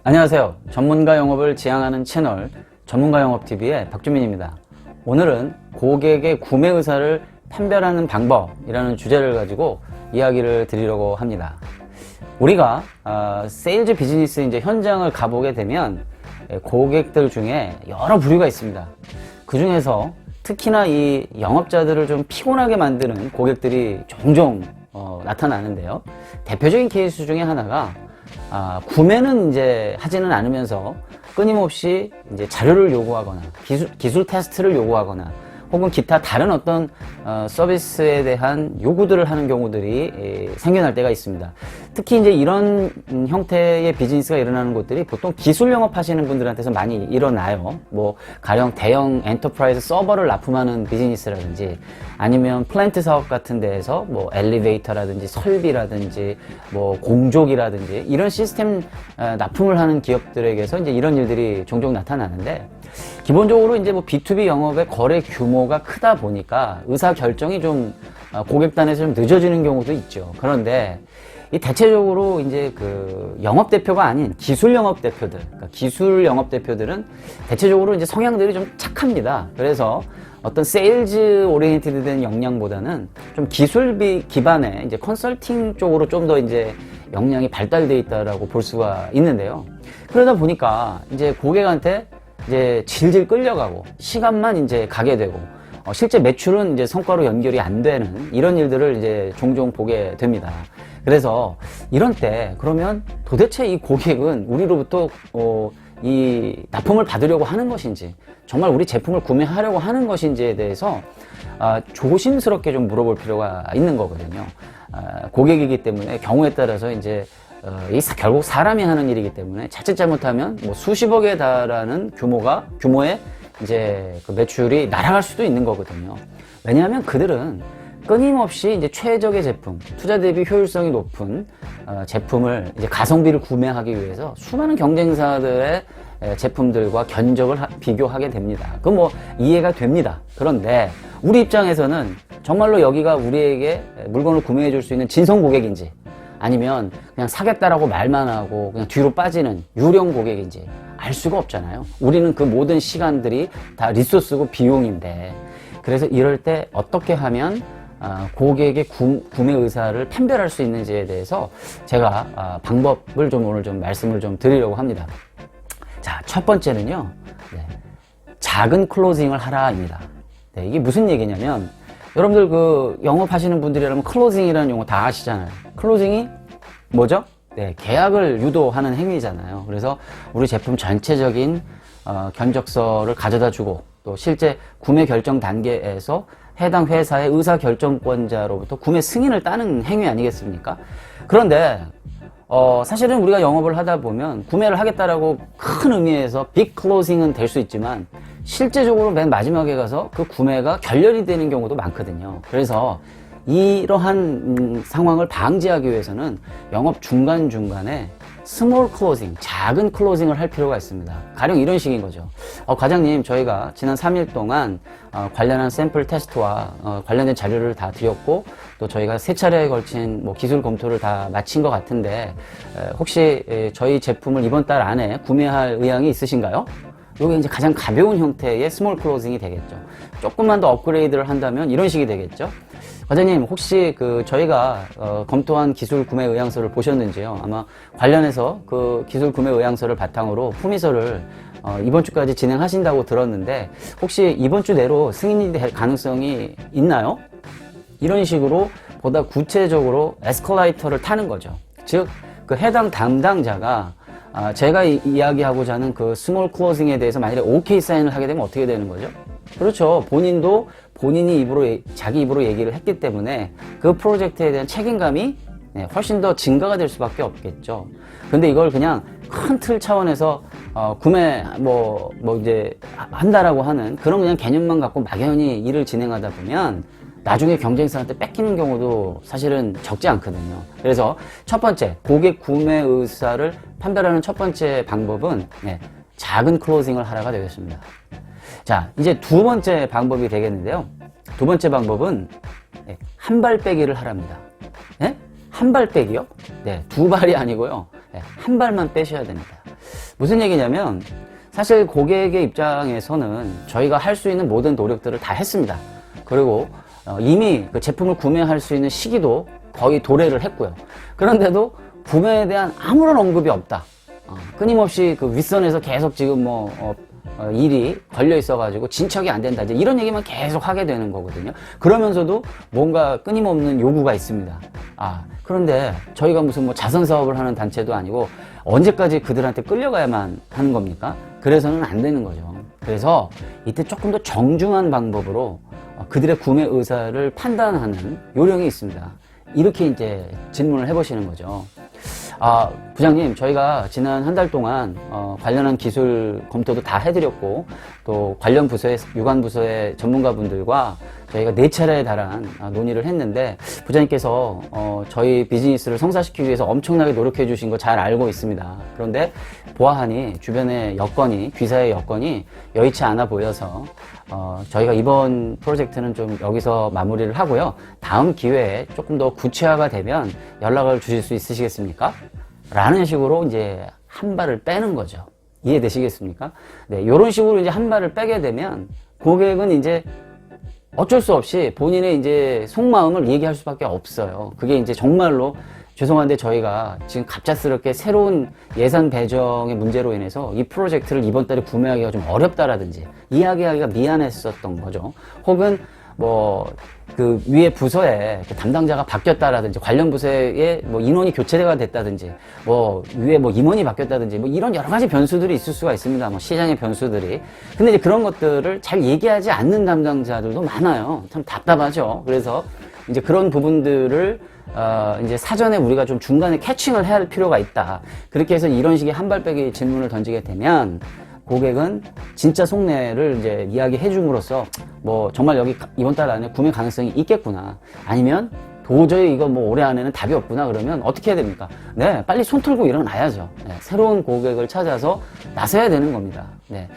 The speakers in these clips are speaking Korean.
안녕하세요. 전문가 영업을 지향하는 채널 전문가 영업TV의 박주민입니다. 오늘은 고객의 구매 의사를 판별하는 방법이라는 주제를 가지고 이야기를 드리려고 합니다. 우리가 세일즈 비즈니스 이제 현장을 가보게 되면 고객들 중에 여러 부류가 있습니다. 그 중에서 특히나 이 영업자들을 좀 피곤하게 만드는 고객들이 종종 나타나는데요. 대표적인 케이스 중에 하나가 구매는 이제 하지는 않으면서 끊임없이 이제 자료를 요구하거나 기술 테스트를 요구하거나 혹은 기타 다른 어떤 서비스에 대한 요구들을 하는 경우들이 생겨날 때가 있습니다. 특히 이제 이런 형태의 비즈니스가 일어나는 곳들이 보통 기술 영업하시는 분들한테서 많이 일어나요. 뭐 가령 대형 엔터프라이즈 서버를 납품하는 비즈니스라든지 아니면 플랜트 사업 같은 데에서 뭐 엘리베이터라든지 설비라든지 뭐 공족이라든지 이런 시스템 납품을 하는 기업들에게서 이제 이런 일들이 종종 나타나는데, 기본적으로 이제 뭐 B2B 영업의 거래 규모가 크다 보니까 의사 결정이 좀 고객단에서 좀 늦어지는 경우도 있죠. 그런데 이 대체적으로 이제 그 영업 대표가 아닌 기술 영업 대표들, 그러니까 기술 영업 대표들은 대체적으로 이제 성향들이 좀 착합니다. 그래서 어떤 세일즈 오리엔티드 된 역량보다는 좀 기술비 기반의 이제 컨설팅 쪽으로 좀 더 이제 역량이 발달되어 있다라고 볼 수가 있는데요. 그러다 보니까 이제 고객한테 이제 질질 끌려가고 시간만 이제 가게 되고 실제 매출은 이제 성과로 연결이 안 되는 이런 일들을 이제 종종 보게 됩니다. 그래서 이런 때 그러면 도대체 이 고객은 우리로부터 이 납품을 받으려고 하는 것인지, 정말 우리 제품을 구매하려고 하는 것인지에 대해서 조심스럽게 좀 물어볼 필요가 있는 거거든요. 고객이기 때문에 경우에 따라서 이제 결국 사람이 하는 일이기 때문에 자칫 잘못하면 뭐 수십억에 달하는 규모의 이제 그 매출이 날아갈 수도 있는 거거든요. 왜냐하면 그들은 끊임없이 이제 최적의 제품, 투자 대비 효율성이 높은 제품을 이제 가성비를 구매하기 위해서 수많은 경쟁사들의 제품들과 견적을 비교하게 됩니다. 그건 뭐 이해가 됩니다. 그런데 우리 입장에서는 정말로 여기가 우리에게 물건을 구매해 줄 수 있는 진성 고객인지, 아니면 그냥 사겠다라고 말만 하고 그냥 뒤로 빠지는 유령 고객인지 알 수가 없잖아요. 우리는 그 모든 시간들이 다 리소스고 비용인데, 그래서 이럴 때 어떻게 하면 고객의 구매 의사를 판별할 수 있는지에 대해서 제가 방법을 좀 오늘 좀 말씀을 좀 드리려고 합니다. 자, 첫 번째는요, 작은 클로징을 하라입니다. 이게 무슨 얘기냐면, 여러분들 그 영업하시는 분들이라면 클로징이라는 용어 다 아시잖아요. 클로징이 뭐죠? 계약을 유도하는 행위잖아요. 그래서 우리 제품 전체적인 견적서를 가져다 주고, 또 실제 구매 결정 단계에서 해당 회사의 의사 결정권자로부터 구매 승인을 따는 행위 아니겠습니까? 그런데 사실은 우리가 영업을 하다 보면 구매를 하겠다라고 큰 의미에서 빅 클로징은 될 수 있지만, 실제적으로 맨 마지막에 가서 그 구매가 결렬이 되는 경우도 많거든요. 그래서 이러한 상황을 방지하기 위해서는 영업 중간중간에 스몰 클로징, 작은 클로징을 할 필요가 있습니다. 가령 이런 식인 거죠. 과장님, 저희가 지난 3일 동안 관련한 샘플 테스트와 관련된 자료를 다 드렸고, 또 저희가 3차례에 걸친 뭐 기술 검토를 다 마친 것 같은데, 혹시 저희 제품을 이번 달 안에 구매할 의향이 있으신가요? 이게 이제 가장 가벼운 형태의 스몰 클로징이 되겠죠. 조금만 더 업그레이드를 한다면 이런 식이 되겠죠. 과장님, 혹시 저희가 검토한 기술 구매 의향서를 보셨는지요? 아마 관련해서 그 기술 구매 의향서를 바탕으로 품위서를 이번 주까지 진행하신다고 들었는데, 혹시 이번 주 내로 승인이 될 가능성이 있나요? 이런 식으로 보다 구체적으로 에스컬레이터를 타는 거죠. 즉, 그 해당 담당자가 제가 이야기하고자 하는 그 스몰 클로징에 대해서 만약에 OK 사인을 하게 되면 어떻게 되는 거죠? 그렇죠. 본인도 본인이 자기 입으로 얘기를 했기 때문에 그 프로젝트에 대한 책임감이 훨씬 더 증가가 될 수밖에 없겠죠. 근데 이걸 그냥 큰 틀 차원에서 구매 이제 한다라고 하는 그런 그냥 개념만 갖고 막연히 일을 진행하다 보면 나중에 경쟁사한테 뺏기는 경우도 사실은 적지 않거든요. 그래서 첫 번째, 고객 구매 의사를 판별하는 첫 번째 방법은 작은 클로징을 하라가 되겠습니다. 자, 이제 두 번째 방법이 되겠는데요. 두 번째 방법은 한 발 빼기를 하랍니다. 한 발 빼기요? 두 발이 아니고요. 한 발만 빼셔야 됩니다. 무슨 얘기냐면 사실 고객의 입장에서는 저희가 할 수 있는 모든 노력들을 다 했습니다. 그리고 이미 그 제품을 구매할 수 있는 시기도 거의 도래를 했고요. 그런데도 구매에 대한 아무런 언급이 없다. 끊임없이 그 윗선에서 계속 지금 일이 걸려 있어가지고 진척이 안 된다. 이제 이런 얘기만 계속 하게 되는 거거든요. 그러면서도 뭔가 끊임없는 요구가 있습니다. 그런데 저희가 무슨 뭐 자선 사업을 하는 단체도 아니고 언제까지 그들한테 끌려가야만 하는 겁니까? 그래서는 안 되는 거죠. 그래서 이때 조금 더 정중한 방법으로 그들의 구매 의사를 판단하는 요령이 있습니다. 이렇게 이제 질문을 해보시는 거죠. 부장님, 저희가 지난 한 달 동안 관련한 기술 검토도 다 해드렸고 또 관련 부서의 유관 부서의 전문가분들과 저희가 4차례에 달한 논의를 했는데 부장님께서 저희 비즈니스를 성사시키기 위해서 엄청나게 노력해 주신 거 잘 알고 있습니다. 그런데 보아하니 주변의 여건이, 귀사의 여건이 여의치 않아 보여서 저희가 이번 프로젝트는 좀 여기서 마무리를 하고요. 다음 기회에 조금 더 구체화가 되면 연락을 주실 수 있으시겠습니까? 라는 식으로 이제 한 발을 빼는 거죠. 이해되시겠습니까? 네, 이런 식으로 이제 한 발을 빼게 되면 고객은 이제 어쩔 수 없이 본인의 이제 속마음을 얘기할 수밖에 없어요. 그게 이제 정말로 죄송한데 저희가 지금 갑작스럽게 새로운 예산 배정의 문제로 인해서 이 프로젝트를 이번 달에 구매하기가 좀 어렵다라든지 이야기하기가 미안했었던 거죠. 혹은 그 위에 부서에 담당자가 바뀌었다라든지 관련 부서에 인원이 교체가 됐다든지 위에 임원이 바뀌었다든지 이런 여러 가지 변수들이 있을 수가 있습니다. 시장의 변수들이. 근데 이제 그런 것들을 잘 얘기하지 않는 담당자들도 많아요. 참 답답하죠. 그래서 이제 그런 부분들을 이제 사전에 우리가 좀 중간에 캐칭을 해야 할 필요가 있다. 그렇게 해서 이런 식의 한발빼기 질문을 던지게 되면 고객은 진짜 속내를 이제 이야기해 줌으로써 정말 여기 이번 달 안에 구매 가능성이 있겠구나. 아니면 도저히 이거 올해 안에는 답이 없구나. 그러면 어떻게 해야 됩니까? 네, 빨리 손 털고 일어나야죠. 네, 새로운 고객을 찾아서 나서야 되는 겁니다. 네,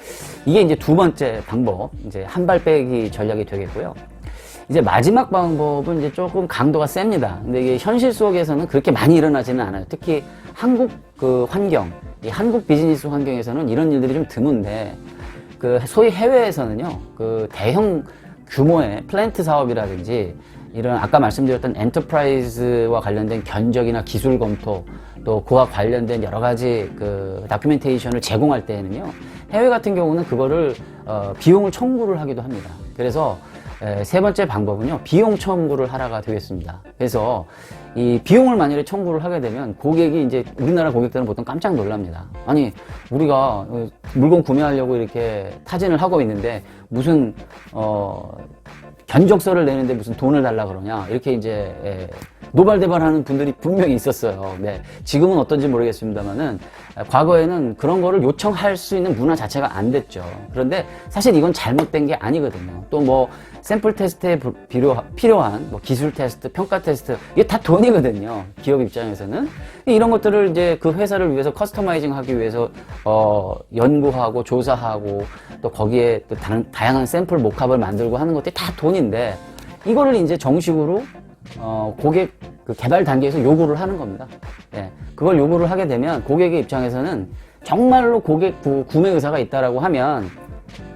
이게 이제 두 번째 방법, 이제 한발빼기 전략이 되겠고요. 이제 마지막 방법은 이제 조금 강도가 셉니다. 근데 이게 현실 속에서는 그렇게 많이 일어나지는 않아요. 특히 한국 그 환경, 이 한국 비즈니스 환경에서는 이런 일들이 좀 드문데, 그 소위 해외에서는요, 그 대형 규모의 플랜트 사업이라든지 이런 아까 말씀드렸던 엔터프라이즈와 관련된 견적이나 기술 검토, 또 그와 관련된 여러 가지 그 다큐멘테이션을 제공할 때에는요, 해외 같은 경우는 그거를 비용을 청구를 하기도 합니다. 그래서 세 번째 방법은요, 비용 청구를 하라가 되겠습니다. 그래서 이 비용을 만약에 청구를 하게 되면 고객이 이제 우리나라 고객들은 보통 깜짝 놀랍니다. 아니, 우리가 물건 구매하려고 이렇게 타진을 하고 있는데 무슨 견적서를 내는데 무슨 돈을 달라 그러냐, 이렇게 이제 노발대발하는 분들이 분명히 있었어요. 네, 지금은 어떤지 모르겠습니다만은 과거에는 그런 거를 요청할 수 있는 문화 자체가 안 됐죠. 그런데 사실 이건 잘못된 게 아니거든요. 또 샘플 테스트에 필요한 기술 테스트, 평가 테스트, 이게 다 돈이거든요. 기업 입장에서는. 이런 것들을 이제 그 회사를 위해서 커스터마이징 하기 위해서 연구하고 조사하고 또 거기에 또 다양한 샘플 모캅을 만들고 하는 것들이 다 돈인데, 이거를 이제 정식으로 고객 그 개발 단계에서 요구를 하는 겁니다. 예, 그걸 요구를 하게 되면 고객의 입장에서는 정말로 고객 구매 의사가 있다라고 하면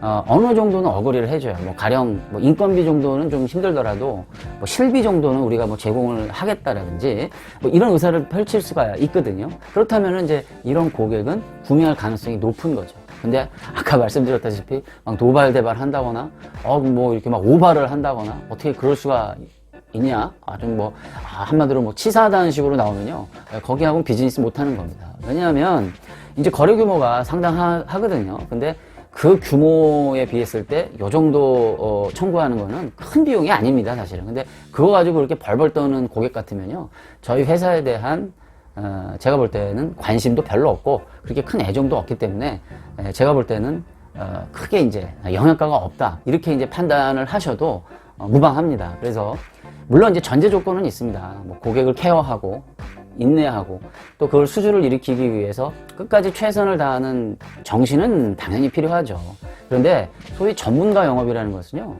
어느 정도는 어그리를 해줘요. 가령 인건비 정도는 좀 힘들더라도 실비 정도는 우리가 제공을 하겠다라든지 이런 의사를 펼칠 수가 있거든요. 그렇다면은 이제 이런 고객은 구매할 가능성이 높은 거죠. 근데 아까 말씀드렸다시피 노발대발 한다거나 이렇게 오바를 한다거나 어떻게 그럴 수가 있냐? 한마디로 치사하다는 식으로 나오면요, 거기하고는 비즈니스 못하는 겁니다. 왜냐하면 이제 거래 규모가 상당하거든요. 근데 그 규모에 비했을 때 요 정도 청구하는 거는 큰 비용이 아닙니다, 사실은. 근데 그거 가지고 그렇게 벌벌 떠는 고객 같으면요, 저희 회사에 대한 제가 볼 때는 관심도 별로 없고 그렇게 큰 애정도 없기 때문에 제가 볼 때는 크게 이제 영향가가 없다, 이렇게 이제 판단을 하셔도 무방합니다. 그래서 물론 이제 전제 조건은 있습니다. 고객을 케어하고 인내하고 또 그걸 수주를 일으키기 위해서 끝까지 최선을 다하는 정신은 당연히 필요하죠. 그런데 소위 전문가 영업이라는 것은요,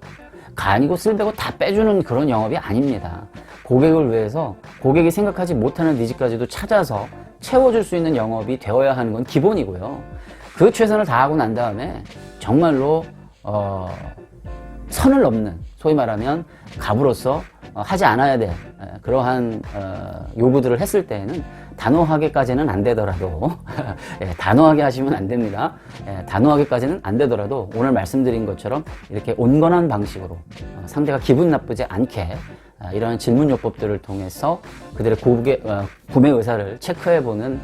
간이고 쓸배고 다 빼주는 그런 영업이 아닙니다. 고객을 위해서 고객이 생각하지 못하는 니즈까지도 찾아서 채워줄 수 있는 영업이 되어야 하는 건 기본이고요. 그 최선을 다하고 난 다음에 정말로 선을 넘는, 소위 말하면 갑으로서 하지 않아야 될 그러한 요구들을 했을 때에는 단호하게까지는 안 되더라도 예, 단호하게 하시면 안 됩니다. 예, 단호하게까지는 안 되더라도 오늘 말씀드린 것처럼 이렇게 온건한 방식으로 상대가 기분 나쁘지 않게 이런 질문 요법들을 통해서 그들의 구매 의사를 체크해보는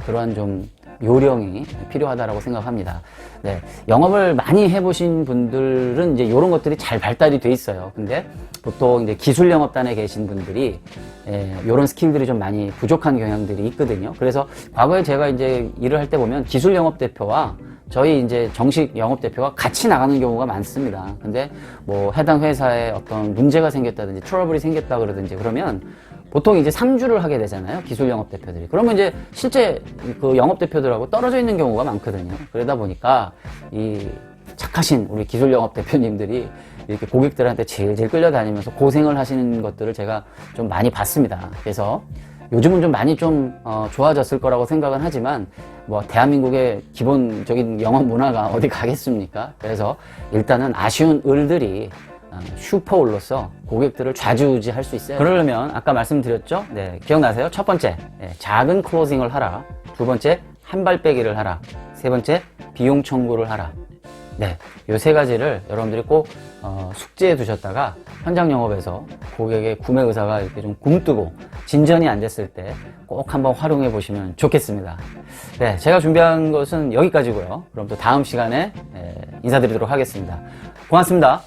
그러한 좀 요령이 필요하다라고 생각합니다. 네, 영업을 많이 해보신 분들은 이제 이런 것들이 잘 발달이 돼 있어요. 근데 보통 이제 기술 영업단에 계신 분들이 이런 스킬들이 좀 많이 부족한 경향들이 있거든요. 그래서 과거에 제가 이제 일을 할 때 보면 기술 영업 대표와 저희 이제 정식 영업 대표가 같이 나가는 경우가 많습니다. 근데 뭐 해당 회사에 어떤 문제가 생겼다든지 트러블이 생겼다 그러든지 그러면 보통 이제 상주를 하게 되잖아요. 기술 영업 대표들이. 그러면 이제 실제 그 영업 대표들하고 떨어져 있는 경우가 많거든요. 그러다 보니까 이 착하신 우리 기술 영업 대표님들이 이렇게 고객들한테 질질 끌려다니면서 고생을 하시는 것들을 제가 좀 많이 봤습니다. 그래서 요즘은 좀 많이 좀 좋아졌을 거라고 생각은 하지만 뭐 대한민국의 기본적인 영업 문화가 어디 가겠습니까? 그래서 일단은 아쉬운 을들이 슈퍼울로서 고객들을 좌지우지할 수 있어요. 그러려면 아까 말씀드렸죠? 네, 기억나세요? 첫 번째, 작은 클로징을 하라. 두 번째, 한 발 빼기를 하라. 세 번째, 비용 청구를 하라. 네, 요 세 가지를 여러분들이 꼭 숙지해 두셨다가 현장 영업에서 고객의 구매 의사가 이렇게 좀 굼뜨고 진전이 안 됐을 때 꼭 한번 활용해 보시면 좋겠습니다. 네, 제가 준비한 것은 여기까지고요. 그럼 또 다음 시간에 인사드리도록 하겠습니다. 고맙습니다.